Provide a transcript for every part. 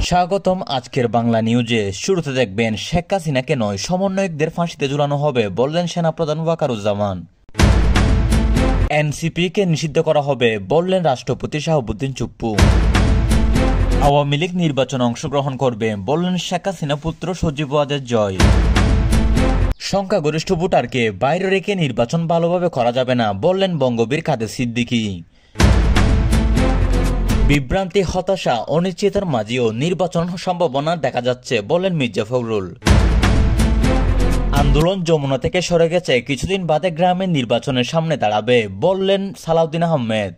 স্বাগতম আজকের বাংলা নিউজে। শুরুতে দেখবেন শেখ হাসিনাকে নয় সমন্বয়কদের ফাঁসিতে ঝুলানো হবে বললেন সেনাপ্রধান ওয়াকারুজ্জামান। এনসিপিকে নিষিদ্ধ করা হবে বললেন রাষ্ট্রপতি শাহাবুদ্দিন চুপ্পু। আওয়ামী লীগ নির্বাচনে অংশগ্রহণ করবে বললেন শেখ হাসিনা পুত্র সজীব ওয়াজেদ জয়। সংখ্যাগরিষ্ঠ ভোটারকে বাইরে রেখে নির্বাচন ভালোভাবে করা যাবে না বললেন বঙ্গবীর কাদের সিদ্দিকী। বিভ্রান্তি, হতাশা, অনিশ্চয়তার মাঝেও নির্বাচন সম্ভাবনা দেখা যাচ্ছে বললেন মির্জা ফখরুল। আন্দোলন যমুনা থেকে সরে গেছে, কিছুদিন বাদে গ্রামের নির্বাচনের সামনে দাঁড়াবে বললেন সালাউদ্দিন আহমেদ।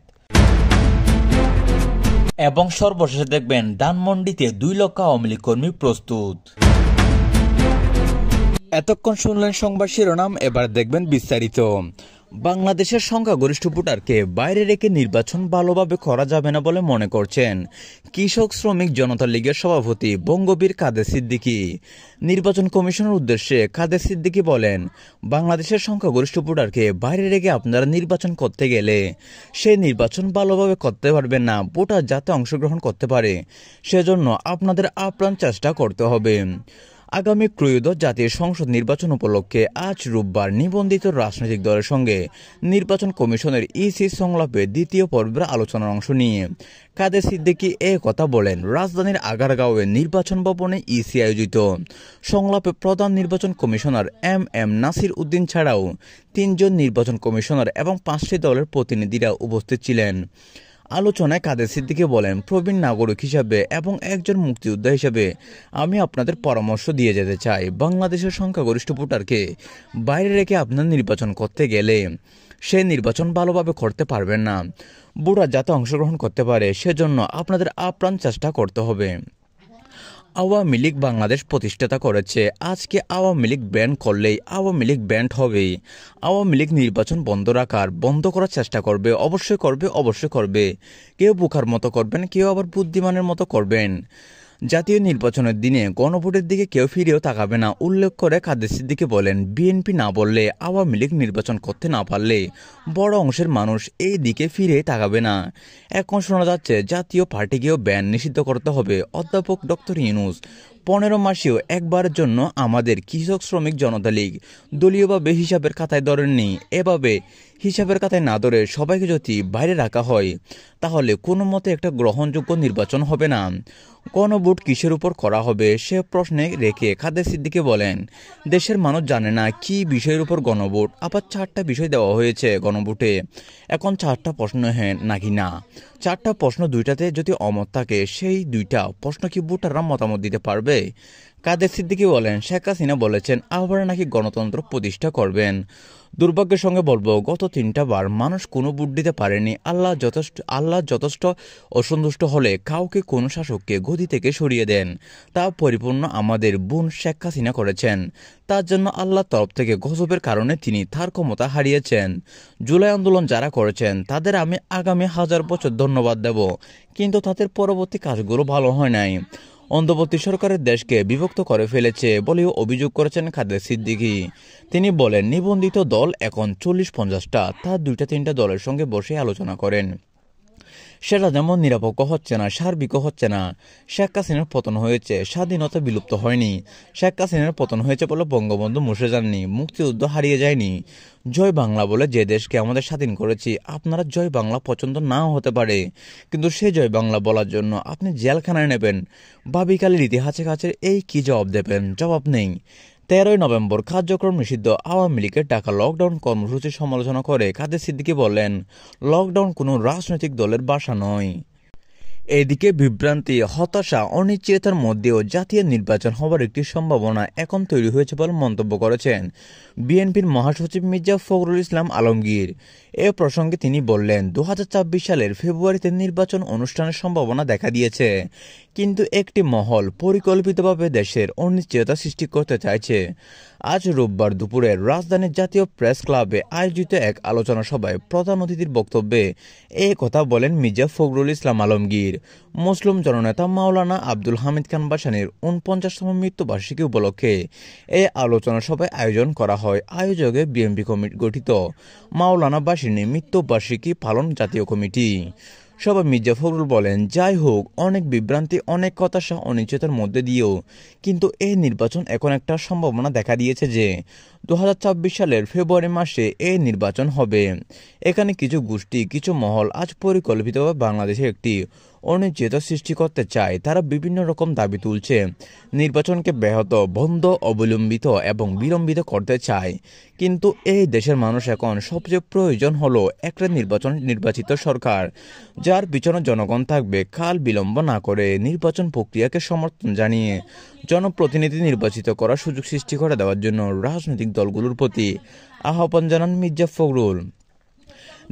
এবং সর্বশেষে দেখবেন ধানমন্ডিতে 2 লক্ষ আওয়ামী লীগ কর্মী প্রস্তুত। এতক্ষণ শুনলেন সংবাদ শিরোনাম, এবার দেখবেন বিস্তারিত। বাংলাদেশের সংখ্যাগরিষ্ঠ ভোটারকে বাইরে রেখে নির্বাচন ভালোভাবে করা যাবে না বলে মনে করছেন কৃষক শ্রমিক জনতা লীগের সভাপতি বঙ্গবীর কাদের সিদ্দিকী। নির্বাচন কমিশনের উদ্দেশ্যে কাদের সিদ্দিকী বলেন, বাংলাদেশের সংখ্যাগরিষ্ঠ ভোটারকে বাইরে রেখে আপনারা নির্বাচন করতে গেলে সেই নির্বাচন ভালোভাবে করতে পারবেন না। ভোটার যাতে অংশগ্রহণ করতে পারে সেজন্য আপনাদের আপ্রাণ চেষ্টা করতে হবে। আগামী ত্রয়োদশ জাতীয় সংসদ নির্বাচন উপলক্ষে আজ রোববার নিবন্ধিত রাজনৈতিক দলের সঙ্গে নির্বাচন কমিশনের ইসি সংলাপে দ্বিতীয় পর্বের আলোচনার অংশ নিয়ে কাদের সিদ্দিকী এ কথা বলেন। রাজধানীর আগারগাঁওয়ে নির্বাচন ভবনে ইসি আয়োজিত সংলাপে প্রধান নির্বাচন কমিশনার এম নাসির উদ্দিন ছাড়াও 3 জন নির্বাচন কমিশনার এবং 5টি দলের প্রতিনিধিরা উপস্থিত ছিলেন। আলোচনায় কাদের সিদ্দিকী বলেন, প্রবীণ নাগরিক হিসাবে এবং একজন মুক্তিযোদ্ধা হিসাবে আমি আপনাদের পরামর্শ দিয়ে যেতে চাই, বাংলাদেশের সংখ্যাগরিষ্ঠ ভোটারকে বাইরে রেখে আপনার নির্বাচন করতে গেলে সে নির্বাচন ভালোভাবে করতে পারবেন না। ভোটার যাতে অংশগ্রহণ করতে পারে সেজন্য আপনাদের আপ্রাণ চেষ্টা করতে হবে। আওয়ামী লীগ বাংলাদেশ প্রতিষ্ঠাতা করেছে, আজকে আওয়ামী লীগ ব্যান্ড করলেই আওয়ামী লীগ ব্যান্ড হবে। আওয়ামী লীগ নির্বাচন বন্ধ করার চেষ্টা করবে, অবশ্যই করবে। কেউ বোকার মতো করবেন, কেউ আবার বুদ্ধিমানের মতো করবেন। জাতীয় নির্বাচনের দিনে গণভোটের দিকে কেউ ফিরেও তাকাবে না উল্লেখ করে কাদের সিদ্দিকী বলেন, বিএনপি না বললে, আওয়ামী লীগ নির্বাচন করতে না পারলে বড় অংশের মানুষ এই দিকে ফিরে তাকাবে না। এখন শোনা যাচ্ছে জাতীয় পার্টিকেও ব্যান নিষিদ্ধ করতে হবে। অধ্যাপক ডক্টর ইউনূস 15 মাসেও একবারের জন্য আমাদের কৃষক শ্রমিক জনতা লীগ দলীয়ভাবে হিসাবের খাতায় ধরেননি। এভাবে হিসাবের খাতায় না ধরে সবাইকে যদি বাইরে রাখা হয় তাহলে কোনো মতে একটা গ্রহণযোগ্য নির্বাচন হবে না। গণভোট কিসের উপর করা হবে সে প্রশ্নে রেখে কাদের সিদ্দিকী বলেন, দেশের মানুষ জানে না কি বিষয়ের উপর গণভোট। আবার 4টা বিষয় দেওয়া হয়েছে গণভোটে, এখন 4টা প্রশ্ন হ্যাঁ নাকি না। 4টা প্রশ্ন 2টাতে যদি অমত থাকে সেই 2টা প্রশ্ন কি ভোটাররা মতামত দিতে পারবে? কাদের সিদ্দিকী বলেন, শেখ হাসিনা বলেছেন আবার নাকি গণতন্ত্র প্রতিষ্ঠা করবেন। দুর্ভাগ্যের সঙ্গে বলবো, গত 3টা বার মানুষ কোনো ভোট দিতে পারেনি। আল্লাহ যথেষ্ট অসন্তুষ্ট হলে কাউকে কোনো শাসককে গদি থেকে সরিয়ে দেন। তা পরিপূর্ণ আমাদের বোন শেখ হাসিনা করেছেন। তার জন্য আল্লাহর তরফ থেকে গজবের কারণে তিনি তার ক্ষমতা হারিয়েছেন। জুলাই আন্দোলন যারা করেছেন তাদের আমি আগামী 1000 বছর ধন্যবাদ দেব, কিন্তু তাদের পরবর্তী কাজগুলো ভালো হয় নাই। অন্তর্বর্তী সরকারের দেশকে বিভক্ত করে ফেলেছে বলেও অভিযোগ করেছেন কাদের সিদ্দিকী। তিনি বলেন, নিবন্ধিত দল এখন 40-50টা, তার 2-3টা দলের সঙ্গে বসে আলোচনা করেন। সেটা যেমন নিরপেক্ষ হচ্ছে না, সার্বিকও হচ্ছে না। শেখ হাসিনার পতন হয়েছে, স্বাধীনতা বিলুপ্ত হয়নি। শেখ হাসিনার পতন হয়েছে বলে বঙ্গবন্ধু মুছে যাননি, মুক্তিযুদ্ধ হারিয়ে যায়নি। জয় বাংলা বলে যে দেশকে আমাদের স্বাধীন করেছি, আপনারা জয় বাংলা পছন্দ নাও হতে পারে, কিন্তু সে জয় বাংলা বলার জন্য আপনি জেলখানায় নেবেন। ভাবিকালীর ইতিহাসে কাছে এই কি জবাব দেবেন? জবাব নেই। 13ই নভেম্বর কার্যক্রম নিষিদ্ধ আওয়ামী লীগের ডাকা লকডাউন কর্মসূচির সমালোচনা করে কাদের সিদ্দিকী বলেন, লকডাউন কোনো রাজনৈতিক দলের ভাষা নয়। এদিকে বিভ্রান্তি, হতাশা, অনিশ্চয়তার মধ্যেও জাতীয় নির্বাচন হবার একটি সম্ভাবনা এখন তৈরি হয়েছে বলে মন্তব্য করেছেন বিএনপির মহাসচিব মির্জা ফখরুল ইসলাম আলমগীর। এ প্রসঙ্গে তিনি বললেন, 2024 সালের ফেব্রুয়ারিতে নির্বাচন অনুষ্ঠানের সম্ভাবনা দেখা দিয়েছে, কিন্তু একটি মহল পরিকল্পিতভাবে দেশের অনিশ্চয়তা সৃষ্টি করতে চাইছে। আজ রোববার দুপুরে রাজধানীর জাতীয় প্রেস ক্লাবে আয়োজিত এক আলোচনা সভায় প্রধান অতিথির বক্তব্যে এ কথা বলেন মির্জা ফখরুল ইসলাম আলমগীর। মুসলিম জননেতা মাওলানা আব্দুল হামিদ খান ভাসানীর 49তম মৃত্যুবার্ষিকী উপলক্ষে এই আলোচনা সভায় আয়োজন করা হয়। আয়োজকে বিএনপি কমিটি গঠিত মাওলানা ভাসানীর মৃত্যুবার্ষিকী পালন জাতীয় কমিটি। সবাই মির্জা ফখরুল বলেন, যাই হোক, অনেক বিভ্রান্তি, অনেক হতাশা, অনিশ্চয়তার মধ্যে দিয়েও কিন্তু এই নির্বাচন এখন একটা সম্ভাবনা দেখা দিয়েছে যে 2024 সালের ফেব্রুয়ারি মাসে এই নির্বাচন হবে। এখানে কিছু গোষ্ঠী, কিছু মহল আজ পরিকল্পিতভাবে বাংলাদেশে একটি অনিশ্চয়তা সৃষ্টি করতে চায়। তারা বিভিন্ন রকম দাবি তুলছে, নির্বাচনকে ব্যাহত, বন্ধ, অবলম্বিত এবং বিলম্বিত করতে চায়। কিন্তু এই দেশের মানুষ এখন সবচেয়ে প্রয়োজন হলো একটা নির্বাচিত সরকার, যার পিছনে জনগণ থাকবে। কাল বিলম্ব না করে নির্বাচন প্রক্রিয়াকে সমর্থন জানিয়ে জনপ্রতিনিধি নির্বাচিত করার সুযোগ সৃষ্টি করে দেওয়ার জন্য রাজনৈতিক দলগুলোর প্রতি আহ্বান জানান মির্জা ফখরুল।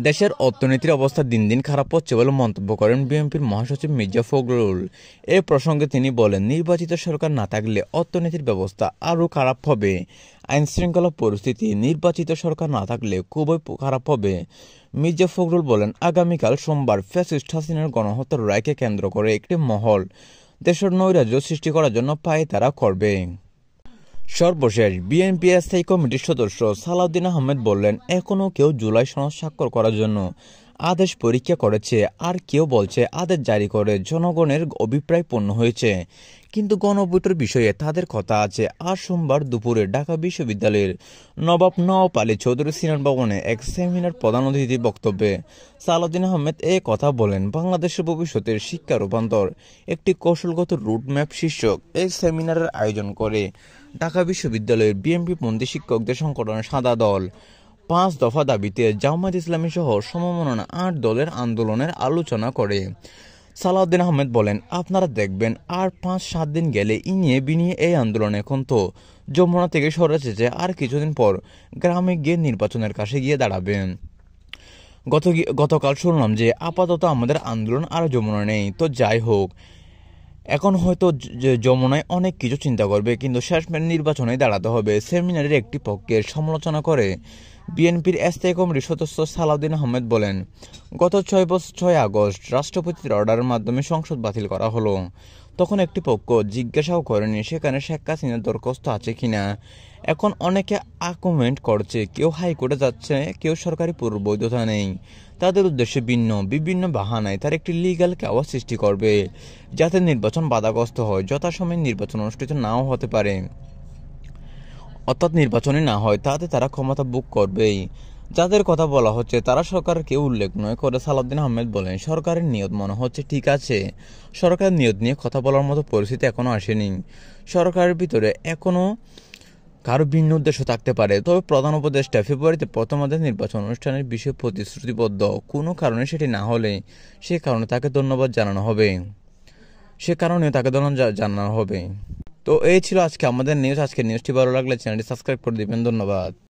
দেশের অর্থনীতির অবস্থা দিন দিন খারাপ হচ্ছে বলে মন্তব্য করেন বিএনপির মহাসচিব মির্জা ফখরুল। এ প্রসঙ্গে তিনি বলেন, নির্বাচিত সরকার না থাকলে অর্থনীতির ব্যবস্থা আরও খারাপ হবে। আইনশৃঙ্খলা পরিস্থিতি নির্বাচিত সরকার না থাকলে খুবই খারাপ হবে। মির্জা ফখরুল বলেন, আগামীকাল সোমবার ফ্যাসিস্ট হাসিনার গণহত্যার রায়কে কেন্দ্র করে একটি মহল দেশের নৈরাজ্য সৃষ্টি করার জন্য পায়তারা করবে। সর্বশেষ বিএনপি স্থায়ী কমিটির সদস্য সালাউদ্দিন আহমেদ বললেন, এখনও কেউ জুলাই সনদ স্বাক্ষর করার জন্য আদেশ পরীক্ষা করেছে, আর কেউ বলছে আদেশ জারি করে জনগণের অভিপ্রায় পূর্ণ হয়েছে। কিন্তু গণভোটের বিষয়ে তাদের কথা আছে। আর সোমবার দুপুরে ঢাকা বিশ্ববিদ্যালয়ের নবাব নওয়াব আলী চৌধুরী সিনেট ভবনে এক সেমিনার প্রধান অতিথি বক্তব্যে সালাউদ্দিন আহমেদ এ কথা বলেন। বাংলাদেশের ভবিষ্যতের শিক্ষা রূপান্তর, একটি কৌশলগত রুটম্যাপ শীর্ষক এই সেমিনারের আয়োজন করে ঢাকা বিশ্ববিদ্যালয়ের বিএনপিপন্থী শিক্ষকদের সংগঠনের সাদা দল। 5 দফা দাবিতে জামায়াত ইসলামী সহ সমমনা 8 দলের আন্দোলনের আলোচনা করে। সালাউদ্দিন আহমেদ বলেন, আপনারা দেখবেন আর 5-7 দিন গেলে ইনিয়ে বিনিয়ে এই আন্দোলন এখন তো যমুনা থেকে সরে এসেছে, আর কিছুদিন পর গ্রামে গিয়ে নির্বাচনের কাছে গিয়ে দাঁড়াবেন। গতকাল শুনলাম যে আপাতত আমাদের আন্দোলন আর যমুনা নেই। তো যাই হোক, এখন হয়তো যমুনায় অনেক কিছু চিন্তা করবে, কিন্তু শেষমেশ নির্বাচনে দাঁড়াতে হবে। সেমিনারের একটি পক্ষের সমালোচনা করে বিএনপির স্থায়ী কমিটির সদস্য সালাউদ্দিন আহমেদ বলেন, গত 6 আগস্ট রাষ্ট্রপতির অর্ডারের মাধ্যমে সংসদ বাতিল করা হলো। তখন একটি পক্ষ জিজ্ঞাসাও করেনি সেখানে শেখ হাসিনার দরখাস্ত আছে কিনা। এখন অনেকে আর্গুমেন্ট করছে, কেউ হাইকোর্টে যাচ্ছে, কেউ সরকারি পূর্ব বৈধতা নেই। তাদের উদ্দেশ্যে বিভিন্ন বাহানায় তার একটি লিগ্যাল কেওয়াস সৃষ্টি করবে, যাতে নির্বাচন বাধাগ্রস্ত হয়, যথাসময়ে নির্বাচন অনুষ্ঠিত নাও হতে পারে, অর্থাৎ নির্বাচনে না হয়, তাতে তারা ক্ষমতা ভোগ করবেই। যাদের কথা বলা হচ্ছে তারা সরকারের কেউ উল্লেখ নয় করে সালাউদ্দিন আহমেদ বলেন, সরকারের নিয়ত মনে হচ্ছে ঠিক আছে। সরকারের নিয়ত নিয়ে কথা বলার মতো পরিস্থিতি এখনো আসেনি। সরকারের ভিতরে এখনো কারো ভিন্ন উদ্দেশ্য থাকতে পারে। তবে প্রধান উপদেষ্টা ফেব্রুয়ারিতে প্রথমার্ধের নির্বাচন অনুষ্ঠানের বিষয়ে প্রতিশ্রুতিবদ্ধ। কোনো কারণে সেটি না হলে সে কারণে তাকে ধন্যবাদ জানানো হবে। তো এই ছিল আজকে আমাদের নিউজ। আজকে নিউজটি ভালো লাগলে চ্যানেলটি সাবস্ক্রাইব করে দিবেন। ধন্যবাদ।